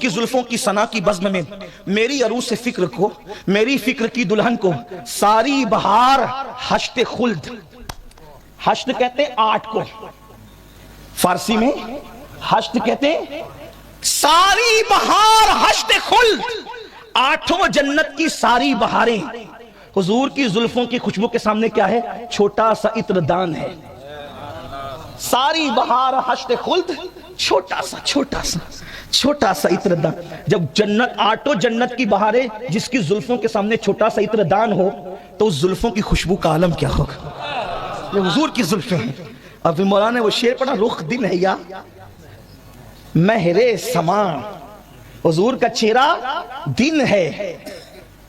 کی زلفوں کی سنا کی بزم میں میری عروس فکر کو، میری فکر کی دلہن کو ساری بہار حشت خلد، حشت کہتے ہیں 8 کو، فارسی میں حشت کہتے ہیں ساری بہار حشت خلد، 8 جنت کی ساری بہاریں حضور کی زلفوں کی خوشبو کے سامنے کیا ہے؟ چھوٹا سا عطر دان ہے۔ ساری بہار حشت خلد، چھوٹا سا عطر دان۔ جب جنت 8 جنت کی بہاریں جس کی زلفوں کے سامنے چھوٹا سا عطر دان ہو تو اس زلفوں کی خوشبو کا عالم کیا ہوگا؟ یہ حضور کی زلفیں ہیں۔ اب مولانا نے وہ شعر پڑھا، رخ دن ہے یا مہر سما، حضور کا چہرہ دن ہے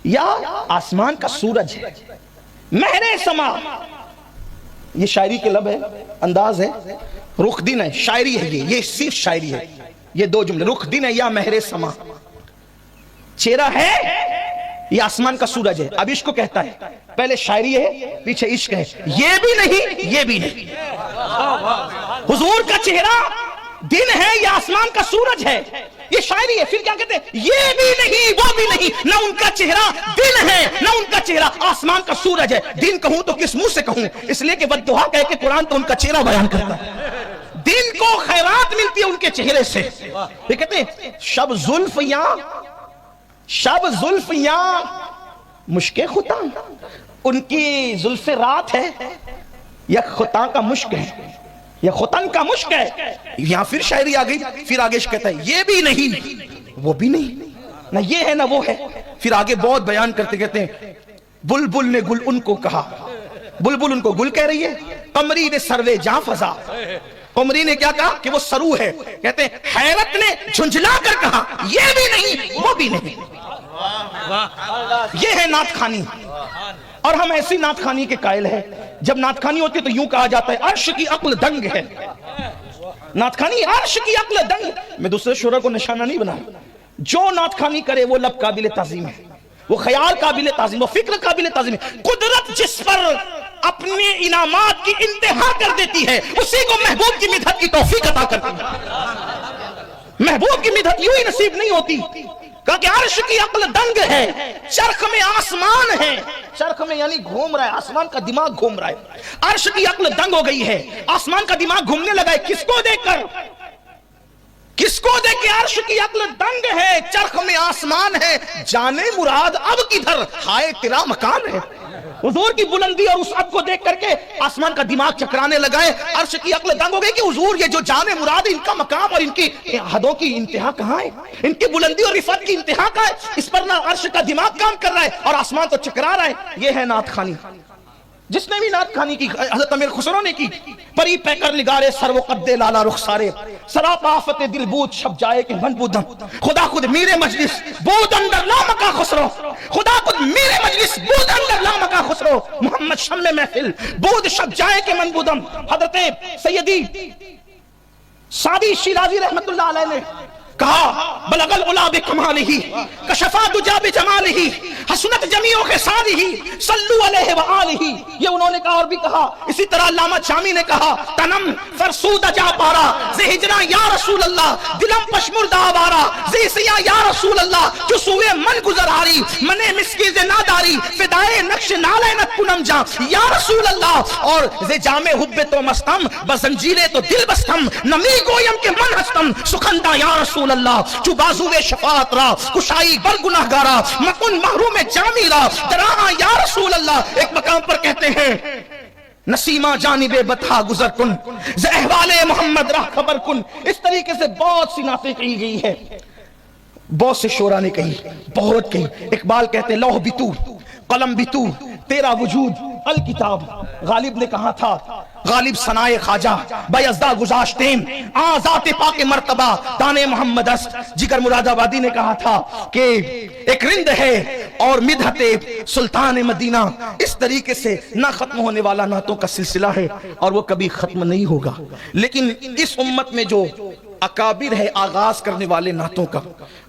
یا آسمان کا سورج ہے، مہر سما۔ یہ شاعری کے لب ہے، انداز ہے، رخ دن ہے، شاعری ہے، یہ صرف شاعری ہے۔ یہ 2 جملے، رخ دن ہے یا مہر سما، چہرہ ہے یہ آسمان کا سورج ہے۔ اب عشق کو کہتا ہے، پہلے شاعری ہے پیچھے عشق ہے، یہ بھی نہیں یہ بھی نہیں۔ حضور کا چہرہ دن ہے یا آسمان کا سورج ہے، یہ شاعری ہے۔ پھر کیا کہتے ہیں؟ یہ بھی نہیں وہ بھی نہیں، نہ ان کا چہرہ دن ہے نہ ان کا چہرہ آسمان کا سورج ہے۔ دن کہوں تو کس منہ سے کہوں، اس لیے کہ والضحیٰ کہہ کے قرآن تو ان کا چہرہ بیان کرتا ہے۔ دن کو خیرات ملتی ہے ان کے چہرے سے۔ یہ کہتے ہیں شب زلف یا مشک خطاں، ان کی زلف رات ہے یا خطاں کا مشک ہے یا خطن کا مشک ہے۔ یہاں پھر شاعری آ گئی، پھر آگے کہتا ہے یہ بھی نہیں وہ بھی نہیں، نہ یہ ہے نہ وہ ہے۔ پھر آگے بہت بیان کرتے کہتے ہیں بلبل نے گل ان کو کہا، بلبل ان کو گل کہہ رہی ہے، قمری نے سروے جاں فضا، قمری نے کیا کہا کہ وہ سرو ہے، کہتے ہیں حیرت نے جھنجھلا کر کہا یہ بھی نہیں وہ بھی نہیں۔ یہ ہے نعت خوانی، اور ہم ایسی نعت خوانی کے قائل ہیں۔ جب نعت خوانی ہوتی ہے تو یوں کہا جاتا ہے عرش کی عقل دنگ ہے، نعت خوانی عرش کی عقل دنگ۔ میں دوسرے شعرا کو نشانہ نہیں بنا، جو نعت خوانی کرے وہ لب قابل تعظیم ہے، وہ خیال قابل تعظیم، وہ فکر قابل تعظیم ہے۔ قدرت جس پر اپنے انعامات کی انتہا کر دیتی ہے اسی کو محبوب کی مدحت کی توفیق عطا کرتی ہے۔ محبوب کی مدحت یوں ہی نصیب نہیں ہوتی، کہا کہ عرش کی عقل دنگ ہے، چرخ میں آسمان ہے، چرخ میں یعنی گھوم رہا ہے، آسمان کا دماغ گھوم رہا ہے۔ عرش کی عقل دنگ ہو گئی ہے، آسمان کا دماغ گھومنے لگا ہے، کس کو دیکھ کر؟ کس کو دیکھ کے؟ عرش کی عقل دنگ ہے، چرخ میں آسمان ہے، جانے مراد اب کدھر، ہائے تیرا مکان ہے۔ حضور کی بلندی اور وسعت کو دیکھ کر کے آسمان کا دماغ چکرانے لگا ہے، عرش کی عقل دنگ ہو گئی کہ حضور یہ جو جانے مراد ان کا مقام اور ان کی حدوں کی انتہا کہاں ہے، ان کی بلندی اور رفعت کی انتہا کہاں ہے؟ اس پر نہ عرش کا دماغ کام کر رہا ہے اور آسمان تو چکرا رہا ہے۔ یہ ہے نعت خوانی۔ جس نے بھی نعت خوانی کی، حضرت امیر خسرو نے کی، پری پیکر نگارے سر و قد لالا رخسارے، سراپا آفت دل بود شب جائے کہ من بودم، خدا خود میرے مجلس بود اندر لامکا خسرو، خدا خود میرے مجلس بود اندر لامکا خسرو، محمد شم محفل بود شب جائے کہ من بودم۔ حضرت سیدی سعدی شیرازی رحمت اللہ علیہ نے کہا بلغ العلا بکمالہ کشفا دجا بجمالہ حسنت جمیع خصالہ صلو علیہ وآلہ۔ یہ انہوں نے کہا، اور بھی کہا اسی طرح علامہ جامی نے کہا تنم فرسود جا پارا زی ہجرہ یا رسول اللہ، دلم پشمرد آوارا زی سیاہ یا رسول اللہ، جو سوئے من گزر آری منے مسکیز ناداری فدائے نقش نالینت کنم جا یا رسول اللہ، اور زی جامع حب تو مستم بزنجیرے تو دل بستم نمی گویم کے من ہستم سخندہ یا رسول اللہ، چو بازو شفاعت را کشائی بر گناہ گارا مکن محروم جامی را دراہاں یا رسول اللہ۔ ایک مقام پر کہتے ہیں نسیمہ جانب بطحا گزر کن ز احوال محمد راہ خبر کن۔ اس طریقے سے بہت سی نعتیں کہی گئی ہے، بہت سے شعراء نے کہی، بہت کہی۔ اقبال کہتے ہیں لوح بھی تو قلم بھی تو تیرا وجود الکتاب۔ غالب نے کہا تھا غالب ثنائے خواجہ بیزدہ گزاشتیم ذات پاک مرتبہ دانے محمد است۔ جگر مراد آبادی نے کہا تھا کہ ایک رند ہے اور مدحت سلطان مدینہ۔ اس طریقے سے نہ ختم ہونے والا نعتوں کا سلسلہ ہے اور وہ کبھی ختم نہیں ہوگا۔ لیکن اس امت میں جو اکابر ہے آغاز کرنے والے نعتوں کا،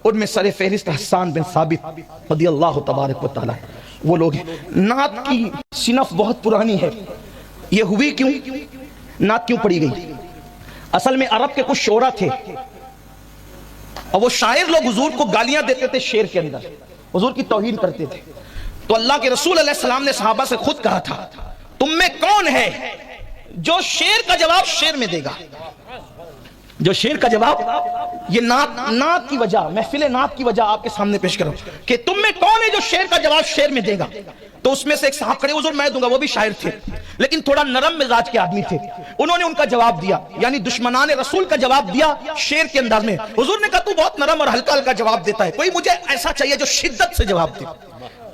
ان میں سر فہرست حسان بن ثابت رضی اللہ تبارک و تعالی وہ لوگ ہیں۔ نعت کی صنف بہت پرانی ہے۔ یہ ہوئی کیوں؟ نعت کیوں پڑھی گئی؟ اصل میں عرب کے کچھ شعراء تھے، اور وہ شاعر لوگ حضور کو گالیاں دیتے تھے شعر کے اندر، حضور کی توہین کرتے تھے. تو اللہ کے رسول علیہ السلام نے صحابہ سے خود کہا تھا تم میں کون ہے جو شعر کا جواب شعر میں دے گا، جو شعر کا جواب. یہ نعت کی وجہ، محفل نعت کی وجہ آپ کے سامنے پیش کرو کہ تم میں کون ہے جو شعر کا جواب شعر میں دے گا. تو اس میں سے ایک صاحب کھڑے، حضور میں دوں گا، وہ بھی شاعر تھے لیکن تھوڑا نرم مزاج کے آدمی تھے. انہوں نے ان کا جواب دیا، یعنی دشمنان رسول کا جواب دیا شعر کے انداز میں. حضور نے کہا تو بہت نرم اور ہلکا ہلکا جواب دیتا ہے، کوئی مجھے ایسا چاہیے جو شدت سے جواب دے،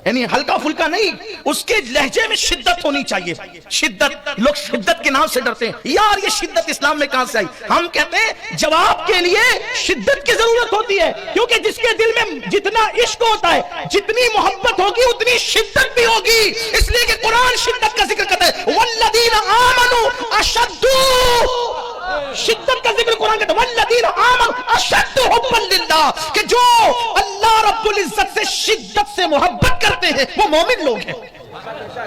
یعنی ہلکا پھلکا نہیں، اس کے لہجے میں شدت ہونی چاہیے. شدت، لوگ شدت کے نام سے ڈرتے ہیں، یار یہ شدت اسلام میں کہاں سے آئی؟ ہم کہتے ہیں جواب کے لیے شدت کی ضرورت ہوتی ہے، کیونکہ جس کے دل میں جتنا عشق ہوتا ہے، جتنی محبت ہوگی اتنی شدت بھی ہوگی. اس لیے کہ قرآن شدت کا ذکر کرتا ہے، والذین آمنوا اشد، شدت کا ذکر قرآن کہتا ہے والذین آمنوا اشد حبا للہ، کہ جو اللہ رب العزت سے شدت سے محبت کرتے ہیں وہ مومن لوگ ہیں.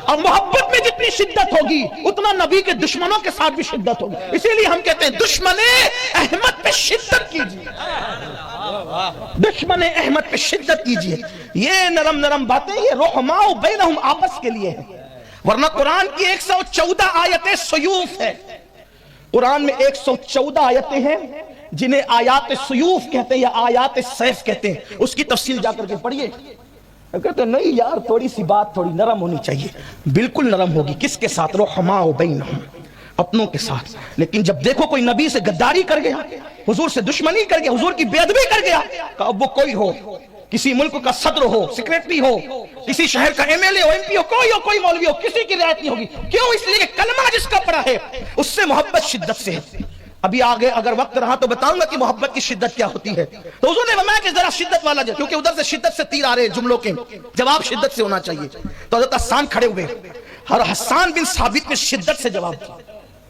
اور محبت میں جتنی شدت ہوگی اتنا نبی کے دشمنوں کے ساتھ بھی شدت ہوگی. اسی لیے ہم کہتے ہیں دشمن احمد پہ شدت کیجیے، دشمن احمد پہ شدت کیجیے. یہ نرم نرم باتیں یہ رحماء بینہم آپس کے لیے ہے، ورنہ قرآن کی 114 آیتیں سیوف ہے. قرآن میں 114 آیتیں ہیں جنہیں آیات سیوف کہتے ہیں یا آیات سیف کہتے ہیں. اس کی تفصیل جا کر کے پڑھیے. کہتے ہیں نہیں یار تھوڑی سی بات تھوڑی نرم ہونی چاہیے. بالکل نرم ہوگی، کس کے ساتھ؟ رحماء بینہم، اپنوں کے ساتھ. لیکن جب دیکھو کوئی نبی سے غداری کر گیا، حضور سے دشمنی کر گیا، حضور کی بے ادبی کر گیا، کہ اب وہ کوئی ہو، کسی ملک کا صدر ہو، سیکریٹری ہو، کسی شہر کا ایم ایل اے ہو، ایم پی ہو، کوئی مولوی ہو، کسی کی رعایت نہیں ہوگی. کیوں؟ اس لیے کہ کلمہ جس کا پڑھا ہے اس سے محبت شدت سے ہے. ابھی آگے اگر وقت رہا تو بتاؤں گا کہ محبت کی شدت کیا ہوتی ہے. تو حضور نے فرمایا کہ ذرا شدت والا جا، کیونکہ ادھر سے شدت سے تیر آ رہے ہیں جملوں کے، جواب شدت سے ہونا چاہیے. تو حضرت حسان کھڑے ہوئے اور حسان بن ثابت نے شدت سے جواب دیا.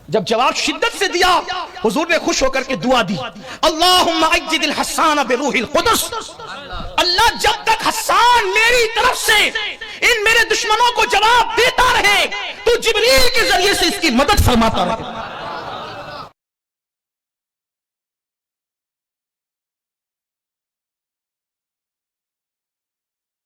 جب جواب شدت سے دیا حضور نے خوش ہو کر کے دعا دی، اللہم اجد الحسان بروح القدس. اللہ جب تک حسان میری طرف سے ان میرے دشمنوں کو جواب دیتا رہے تو جبریل کے ذریعے سے اس کی مدد فرماتا رہے.